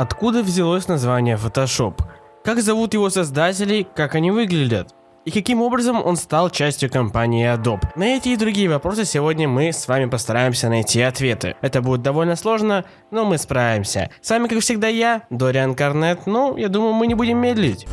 Откуда взялось название Photoshop? Как зовут его создателей, как они выглядят? И каким образом он стал частью компании Adobe? На эти и другие вопросы сегодня мы с вами постараемся найти ответы. Это будет довольно сложно, но мы справимся. С вами, как всегда, я, Дориан Корнет. Ну, я думаю, мы не будем медлить.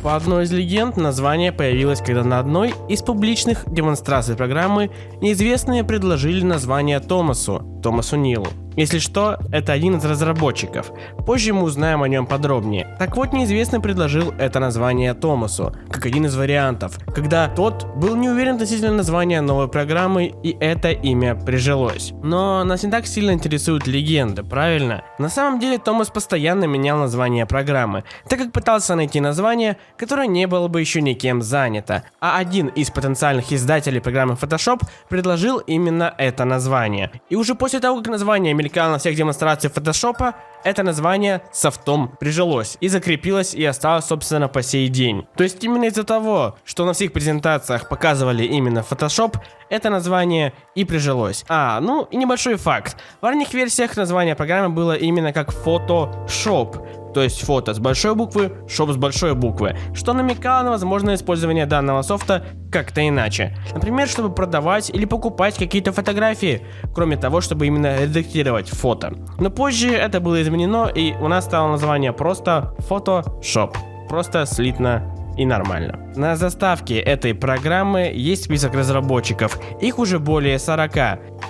По одной из легенд, название появилось, когда на одной из публичных демонстраций программы неизвестные предложили название Томасу Нилу. Если что, это один из разработчиков. Позже мы узнаем о нем подробнее. Так вот, неизвестный предложил это название Томасу, как один из вариантов, когда тот был не уверен относительно названия новой программы, и это имя прижилось. Но нас не так сильно интересуют легенды, правильно? На самом деле Томас постоянно менял название программы, так как пытался найти название, которое не было бы еще никем занято. А один из потенциальных издателей программы Photoshop предложил именно это название. И уже после того, как название мелькало на всех демонстрациях Photoshop, это название софтом прижилось и закрепилось и осталось, собственно, по сей день. То есть именно из-за того, что на всех презентациях показывали именно Photoshop, это название и прижилось. Ну и небольшой факт. В ранних версиях название программы было именно как Photoshop, то есть фото с большой буквы, шоп с большой буквы, что намекало на возможное использование данного софта как-то иначе. Например, чтобы продавать или покупать какие-то фотографии, кроме того, чтобы именно редактировать фото. Но позже это было изменено, и у нас стало название просто Photoshop. Просто слитно и нормально. На заставке этой программы есть список разработчиков, их уже более 40,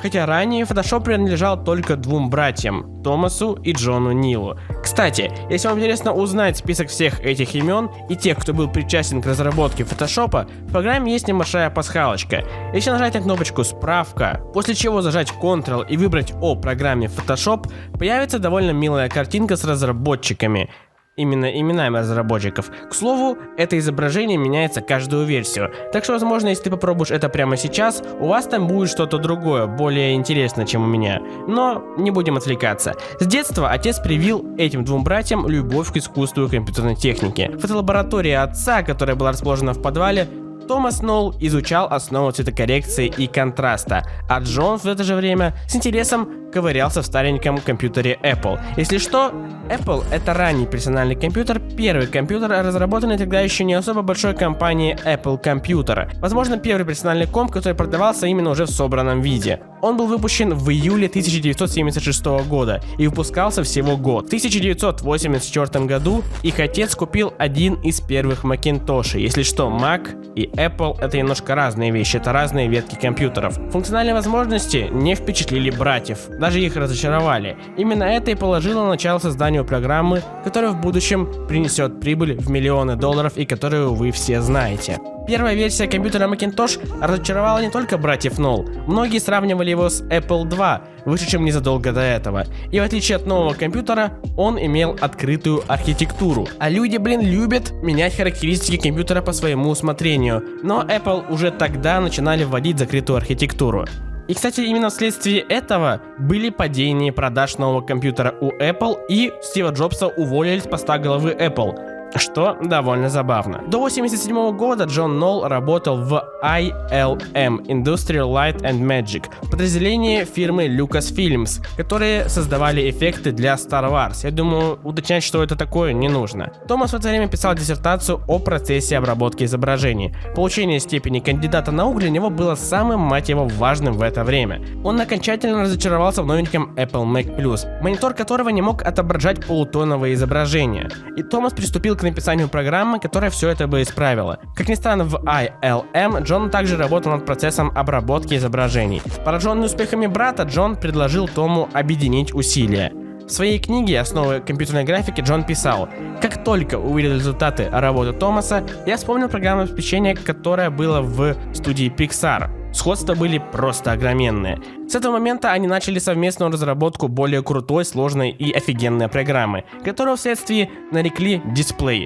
хотя ранее Photoshop принадлежал только двум братьям, Томасу и Джону Нилу. Кстати, если вам интересно узнать список всех этих имен и тех, кто был причастен к разработке Photoshop, в программе есть небольшая пасхалочка. Если нажать на кнопочку «Справка», после чего зажать Ctrl и выбрать о программе Photoshop, появится довольно милая картинка с разработчиками. Именно именами разработчиков. К слову, это изображение меняется каждую версию, так что, возможно, если ты попробуешь это прямо сейчас, у вас там будет что-то другое, более интересное, чем у меня. Но не будем отвлекаться. С детства отец привил этим двум братьям любовь к искусству и компьютерной технике. В фотолаборатории отца, которая была расположена в подвале, Томас Нолл изучал основу цветокоррекции и контраста, а Джон в это же время с интересом ковырялся в стареньком компьютере Apple. Если что, Apple — это ранний персональный компьютер, первый компьютер, разработанный тогда еще не особо большой компанией Apple Computer. Возможно, первый персональный комп, который продавался именно уже в собранном виде. Он был выпущен в июле 1976 года и выпускался всего год. В 1984 году их отец купил один из первых Macintosh. Если что, Mac и Apple — это немножко разные вещи, это разные ветки компьютеров. Функциональные возможности не впечатлили братьев, даже их разочаровали. Именно это и положило начало созданию программы, которая в будущем принесет прибыль в миллионы долларов и которую вы все знаете. Первая версия компьютера Macintosh разочаровала не только братьев Нолл. Многие сравнивали его с Apple II, вышедшим незадолго до этого. И в отличие от нового компьютера, он имел открытую архитектуру. А люди, любят менять характеристики компьютера по своему усмотрению. Но Apple уже тогда начинали вводить закрытую архитектуру. И, кстати, именно вследствие этого были падения продаж нового компьютера у Apple, и Стива Джобса уволили с поста главы Apple. Что довольно забавно. До 1987 года Джон Нолл работал в ILM Industrial Light and Magic, подразделении фирмы Lucasfilms, которые создавали эффекты для Star Wars. Я думаю, уточнять, что это такое, не нужно. Томас в это время писал диссертацию о процессе обработки изображений. Получение степени кандидата наук для него было самым, мать его, важным в это время. Он окончательно разочаровался в новеньком Apple Mac Plus, монитор которого не мог отображать полутоновые изображения. И Томас приступил к написанию программы, которая все это бы исправила. Как ни странно, в ILM Джон также работал над процессом обработки изображений. Пораженный успехами брата, Джон предложил Тому объединить усилия. В своей книге «Основы компьютерной графики» Джон писал: «Как только увидел результаты работы Томаса, я вспомнил программное обеспечение, которое было в студии Pixar. Сходства были просто огроменные. С этого момента они начали совместную разработку более крутой, сложной и офигенной программы, которую вследствие нарекли Display.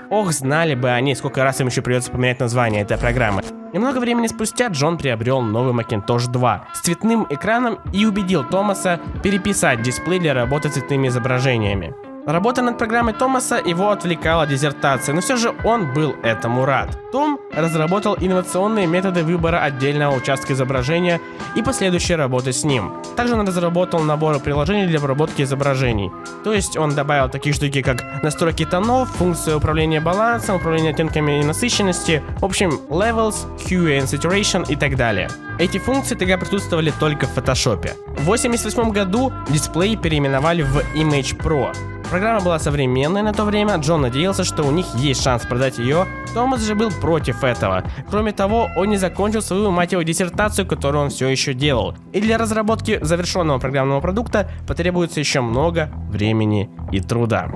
Ох, знали бы они, сколько раз им еще придется поменять название этой программы. Немного времени спустя Джон приобрел новый Macintosh 2 с цветным экраном и убедил Томаса переписать дисплей для работы с цветными изображениями. Работа над программой Томаса его отвлекала диссертация, но все же он был этому рад. Том разработал инновационные методы выбора отдельного участка изображения и последующей работы с ним. Также он разработал набор приложений для обработки изображений. То есть он добавил такие штуки, как настройки тонов, функции управления балансом, управления оттенками и насыщенности, в общем, levels, hue and saturation и так далее. Эти функции тогда присутствовали только в Photoshop. В 1988 году дисплей переименовали в Image Pro. Программа была современной на то время, Джон надеялся, что у них есть шанс продать ее, Томас же был против этого. Кроме того, он не закончил свою, мать его, диссертацию, которую он все еще делал. И для разработки завершенного программного продукта потребуется еще много времени и труда.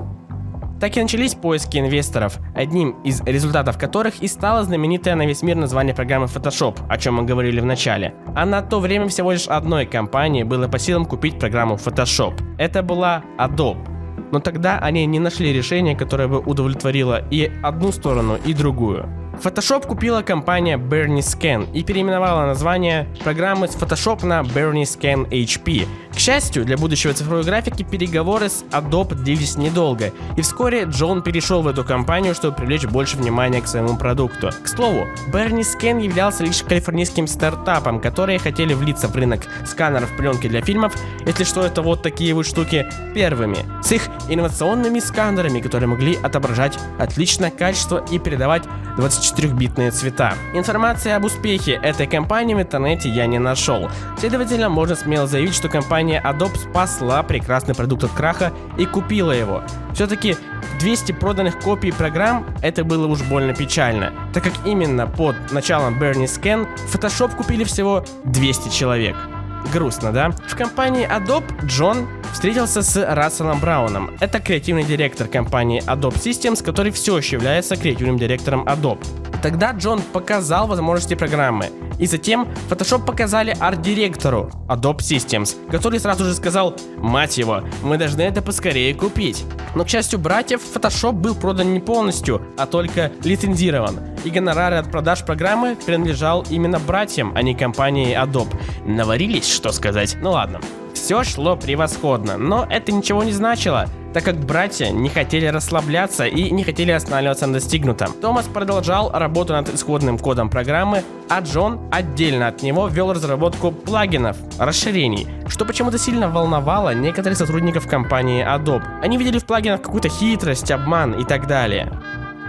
Так и начались поиски инвесторов, одним из результатов которых и стало знаменитое на весь мир название программы Photoshop, о чем мы говорили в начале. А на то время всего лишь одной компании было по силам купить программу Photoshop. Это была Adobe. Но тогда они не нашли решения, которое бы удовлетворило и одну сторону, и другую. Photoshop купила компания Bernie Scan и переименовала название программы с Photoshop на Bernie Scan HP. К счастью, для будущего цифровой графики переговоры с Adobe длились недолго, и вскоре Джон перешел в эту компанию, чтобы привлечь больше внимания к своему продукту. К слову, Bernie Scan являлся лишь калифорнийским стартапом, которые хотели влиться в рынок сканеров пленки для фильмов, если что, это вот такие вот штуки, первыми, с их инновационными сканерами, которые могли отображать отличное качество и передавать 24-битные цвета. Информации об успехе этой компании в интернете я не нашел. Следовательно, можно смело заявить, что компания Adobe спасла прекрасный продукт от краха и купила его. Все-таки 200 проданных копий программ — это было уж больно печально, так как именно под началом Bernie Scan Photoshop купили всего 200 человек. Грустно, да? В компании Adobe Джон встретился с Расселом Брауном. Это креативный директор компании Adobe Systems, который все еще является креативным директором Adobe. Тогда Джон показал возможности программы. И затем Photoshop показали арт-директору Adobe Systems, который сразу же сказал: мать его, мы должны это поскорее купить. Но, к счастью братьев, Photoshop был продан не полностью, а только лицензирован. И гонорары от продаж программы принадлежал именно братьям, а не компании Adobe. Наварились, что сказать. Ну ладно. Все шло превосходно, но это ничего не значило, так как братья не хотели расслабляться и не хотели останавливаться на достигнутом. Томас продолжал работу над исходным кодом программы, а Джон отдельно от него вел разработку плагинов, расширений, что почему-то сильно волновало некоторых сотрудников компании Adobe. Они видели в плагинах какую-то хитрость, обман и так далее.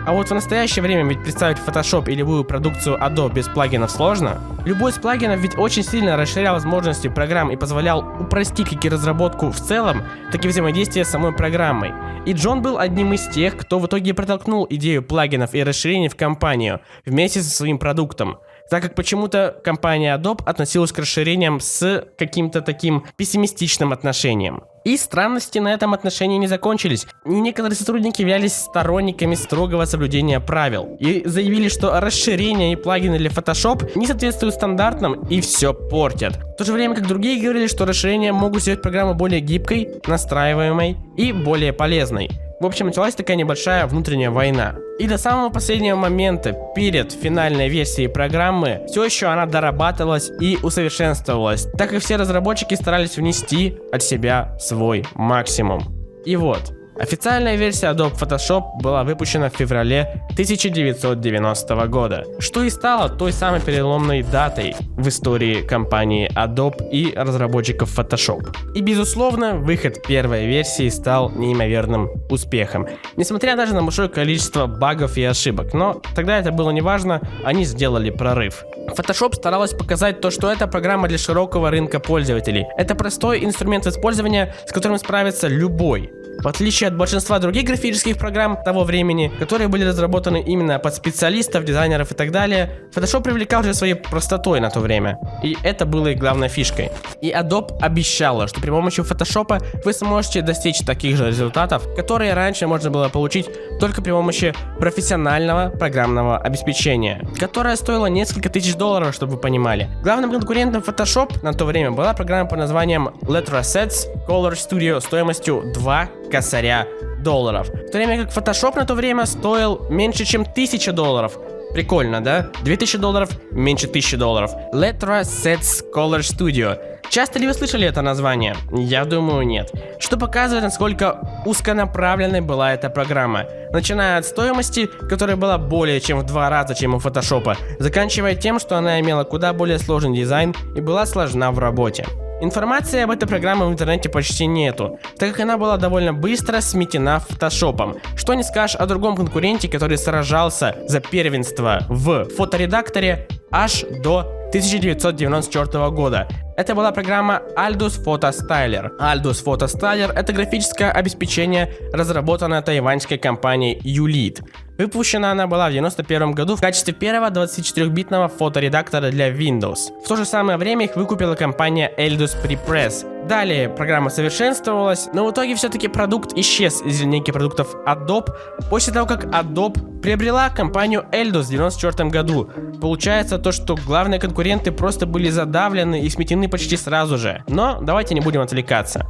А вот в настоящее время ведь представить Photoshop и любую продукцию Adobe без плагинов сложно. Любой из плагинов ведь очень сильно расширял возможности программ и позволял упростить как и разработку в целом, так и взаимодействие с самой программой. И Джон был одним из тех, кто в итоге протолкнул идею плагинов и расширений в компанию вместе со своим продуктом, так как почему-то компания Adobe относилась к расширениям с каким-то таким пессимистичным отношением. И странности на этом отношении не закончились. Некоторые сотрудники являлись сторонниками строгого соблюдения правил и заявили, что расширения и плагины для Photoshop не соответствуют стандартам и все портят. В то же время как другие говорили, что расширения могут сделать программу более гибкой, настраиваемой и более полезной. В общем, началась такая небольшая внутренняя война. И до самого последнего момента, перед финальной версией программы, все еще она дорабатывалась и усовершенствовалась, так как все разработчики старались внести от себя свой максимум. И вот, официальная версия Adobe Photoshop была выпущена в феврале 1990 года, что и стало той самой переломной датой в истории компании Adobe и разработчиков Photoshop. И безусловно, выход первой версии стал неимоверным успехом, несмотря даже на большое количество багов и ошибок, но тогда это было не важно, они сделали прорыв. Photoshop старалась показать то, что это программа для широкого рынка пользователей. Это простой инструмент использования, с которым справится любой. В отличие от большинства других графических программ того времени, которые были разработаны именно под специалистов, дизайнеров и так далее, Photoshop привлекал же своей простотой на то время. И это было и главной фишкой. И Adobe обещала, что при помощи Photoshop вы сможете достичь таких же результатов, которые раньше можно было получить только при помощи профессионального программного обеспечения, которое стоило несколько тысяч долларов, чтобы вы понимали. Главным конкурентом Photoshop на то время была программа под названием Letrasets Color Studio стоимостью 2 косаря долларов. В то время как Photoshop на то время стоил меньше, чем 1000 долларов. Прикольно, да? 2000 долларов меньше 1000 долларов. Letrasets Color Studio. Часто ли вы слышали это название? Я думаю, нет. Что показывает, насколько узконаправленной была эта программа. Начиная от стоимости, которая была более чем в 2 раза, чем у Photoshop, заканчивая тем, что она имела куда более сложный дизайн и была сложна в работе. Информации об этой программе в интернете почти нету, так как она была довольно быстро сметена фотошопом. Что не скажешь о другом конкуренте, который сражался за первенство в фоторедакторе аж до 1994 года. Это была программа Aldus Photo Styler. Aldus Photo Styler — это графическое обеспечение, разработанное тайваньской компанией Ulead. Выпущена она была в 1991 году в качестве первого 24-битного фоторедактора для Windows. В то же самое время их выкупила компания Aldus Prepress. Далее программа совершенствовалась, но в итоге все-таки продукт исчез из линейки продуктов Adobe после того, как Adobe приобрела компанию Aldus в 1994 году. Получается то, что главные конкуренты просто были задавлены и сметены почти сразу же. Но давайте не будем отвлекаться.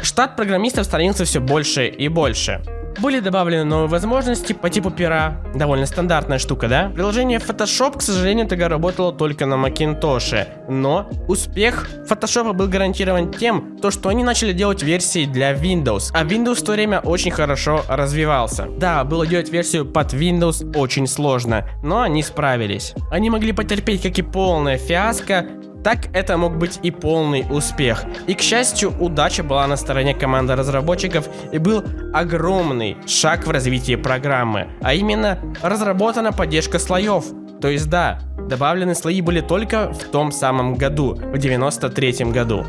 Штат программистов становился все больше и больше. Были добавлены новые возможности по типу пера, довольно стандартная штука, да? Приложение Photoshop, к сожалению, тогда работало только на Macintosh, но успех Photoshop был гарантирован тем, что они начали делать версии для Windows, а Windows в то время очень хорошо развивался. Да, было делать версию под Windows очень сложно, но они справились. Они могли потерпеть как и полное фиаско, так это мог быть и полный успех. И, к счастью, удача была на стороне команды разработчиков и был огромный шаг в развитии программы, а именно разработана поддержка слоев. То есть да, добавлены слои были только в том самом году, в 1993 году.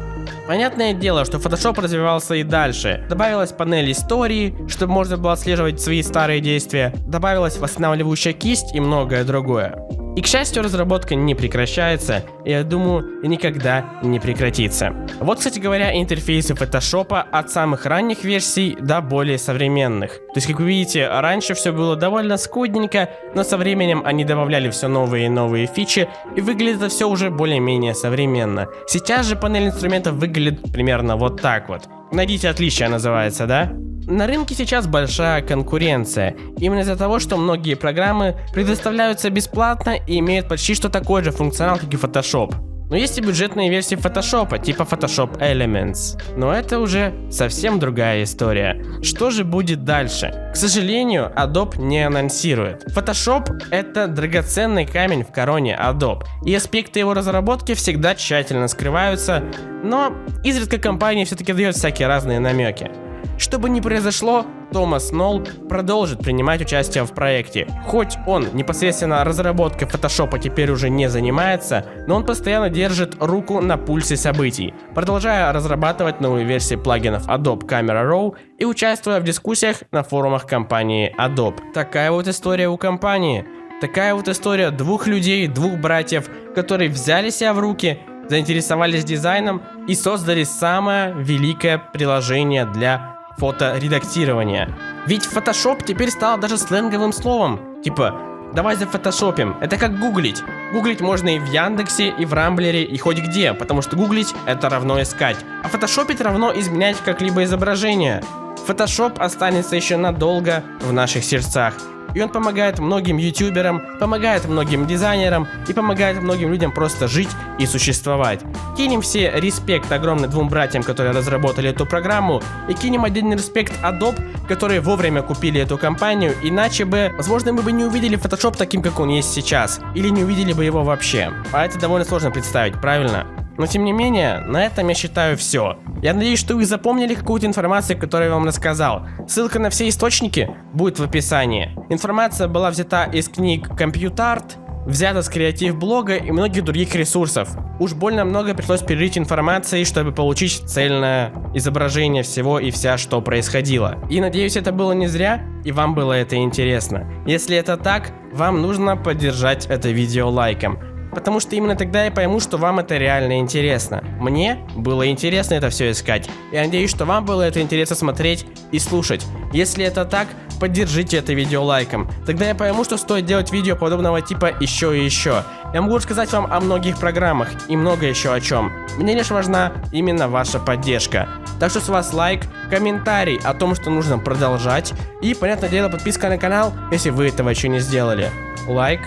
Понятное дело, что Photoshop развивался и дальше. Добавилась панель истории, чтобы можно было отслеживать свои старые действия, добавилась восстанавливающая кисть и многое другое. И, к счастью, разработка не прекращается, и я думаю, никогда не прекратится. Вот, кстати говоря, интерфейсы Photoshop от самых ранних версий до более современных. То есть, как вы видите, раньше все было довольно скудненько, но со временем они добавляли все новые и новые фичи, и выглядит это все уже более-менее современно. Сейчас же панель инструментов выглядит примерно вот так вот. Найдите отличия, называется, да? На рынке сейчас большая конкуренция, именно из-за того, что многие программы предоставляются бесплатно и имеют почти что такой же функционал, как и Photoshop. Но есть и бюджетные версии Photoshop, типа Photoshop Elements. Но это уже совсем другая история. Что же будет дальше? К сожалению, Adobe не анонсирует. Photoshop — это драгоценный камень в короне Adobe, и аспекты его разработки всегда тщательно скрываются, но изредка компания все-таки дает всякие разные намеки. Что бы ни произошло, Томас Нолл продолжит принимать участие в проекте. Хоть он непосредственно разработкой Photoshop теперь уже не занимается, но он постоянно держит руку на пульсе событий, продолжая разрабатывать новые версии плагинов Adobe Camera Raw и участвуя в дискуссиях на форумах компании Adobe. Такая вот история у компании. Такая вот история двух людей, двух братьев, которые взяли себя в руки, заинтересовались дизайном и создали самое великое приложение для фоторедактирования. Ведь Photoshop теперь стал даже сленговым словом. Типа, давай зафотошопим. Это как гуглить. Гуглить можно и в Яндексе, и в Рамблере, и хоть где, потому что гуглить — это равно искать. А фотошопить равно изменять как-либо изображение. Photoshop останется еще надолго в наших сердцах. И он помогает многим ютуберам, помогает многим дизайнерам и помогает многим людям просто жить и существовать. Кинем все респект огромный двум братьям, которые разработали эту программу, и кинем отдельный респект Adobe, которые вовремя купили эту компанию, иначе бы, возможно, мы бы не увидели Photoshop таким, как он есть сейчас, или не увидели бы его вообще. А это довольно сложно представить, правильно? Но тем не менее, на этом я считаю все. Я надеюсь, что вы запомнили какую-то информацию, которую я вам рассказал. Ссылка на все источники будет в описании. Информация была взята из книг Compute Art, взята с креатив блога и многих других ресурсов. Уж больно много пришлось перерыть информации, чтобы получить цельное изображение всего и вся, что происходило. И надеюсь, это было не зря, и вам было это интересно. Если это так, вам нужно поддержать это видео лайком. Потому что именно тогда я пойму, что вам это реально интересно. Мне было интересно это все искать. Я надеюсь, что вам было это интересно смотреть и слушать. Если это так, поддержите это видео лайком. Тогда я пойму, что стоит делать видео подобного типа еще и еще. Я могу рассказать вам о многих программах и много еще о чем. Мне лишь важна именно ваша поддержка. Так что с вас лайк, комментарий о том, что нужно продолжать. И, понятное дело, подписка на канал, если вы этого еще не сделали. Лайк,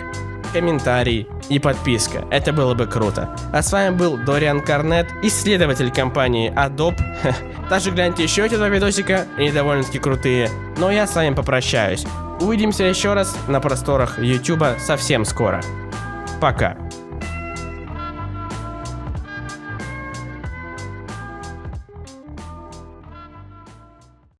комментарий и подписка. Это было бы круто. А с вами был Дориан Корнет, исследователь компании Adobe. Также гляньте еще эти два видосика, они довольно-таки крутые. Но я с вами попрощаюсь. Увидимся еще раз на просторах YouTube совсем скоро. Пока.